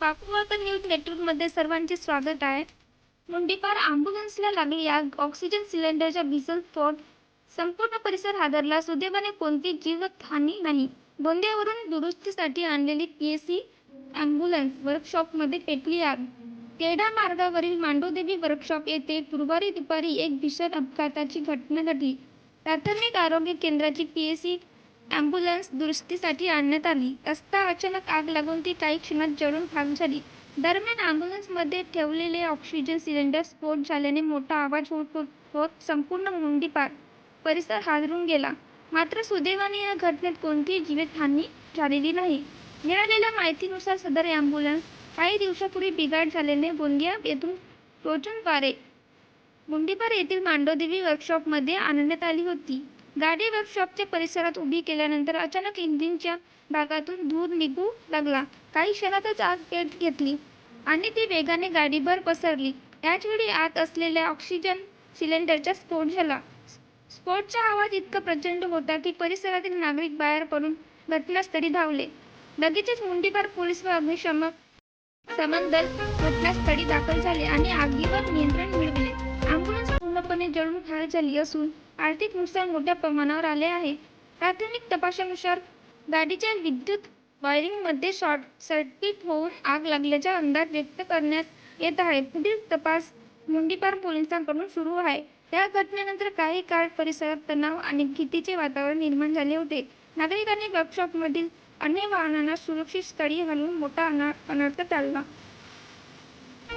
Papua news नेटवर्कमध्ये सर्वांचे स्वागत आहे. मुंडीपार अँब्युलन्सला लागली आग, ऑक्सिजन सिलेंडरचा भीषण स्फोट, संपूर्ण परिसर हादरला. सुदैवाने कोणतीच जीवितहानी नाही. गोंदियावरून दुरुस्तीसाठी आणलेली पीएससी अँब्युलन्स वर्कशॉपमध्ये पेटली आग. तेढा मार्गावरील मांडोदेवी वर्कशॉप येथे गुरुवारी दुपारी एक भीषण अपघाताची घटना घडली. प्राथमिक आरोग्य केंद्राची पीएससी अँब्युलन्स दुरुस्तीसाठी आणण्यात आली असता अचानक आग लागून ती काही क्षणात जळून खाक झाली. दरम्यान अँब्युलन्समध्ये ठेवलेले ऑक्सिजन सिलेंडर स्फोट झाल्याने मोठा आवाज होत संपूर्ण मुंडीपार परिसर हादरून गेला. मात्र सुदैवाने या घटनेत कोणतीही जीवितहानी झालेली नाही. मिळालेल्या माहितीनुसार सदर अँब्युलन्स काही दिवसांपूर्वी बिघाड झाल्याने गोंदिया येथून रोजंदवारे मुंडीपार येथील मांडोदेवी वर्कशॉपमध्ये आणण्यात आली होती. गाडी वर्कशॉपच्या परिसरात उभी केल्यानंतर अचानक इंजिनच्या भागातून धूर निघू लागला. काही क्षणातच आग पेट घेतली आणि ती वेगाने गाडीभर पसरली. याचवेळी आत असलेल्या ऑक्सिजन सिलेंडरचा स्फोट झाला. स्फोटचा आवाज इतका प्रचंड होता की परिसरातील नागरिक बाहेर पडून घटनास्थळी धावले. लगेचच मुंडीपार पोलीस व अग्निशमन दल घटनास्थळी दाखल झाले आणि आगीवर नियंत्रण मिळविले. अँब्युलन्स पूर्णपणे जळून खाक झाली असून आर्थिक नुकसान मोठ्या प्रमाणावर आले आहे. प्राथमिक तपासानुसार गाडीच्या विद्युत वायरिंगमध्ये शॉर्ट सर्किट होऊन आग लागल्याचा अंदाज व्यक्त करण्यात येत आहे. पुढील तपास मुंडीपार पोलिसांकडून सुरू आहे. या घटनेनंतर काही काळ परिसरात तणाव आणि भीतीचे वातावरण निर्माण झाले होते. नागरिकांनी वर्कशॉपमधील अन्य वाहनांना सुरक्षित स्थळी हलवून मोठा अनर्थ टाळला.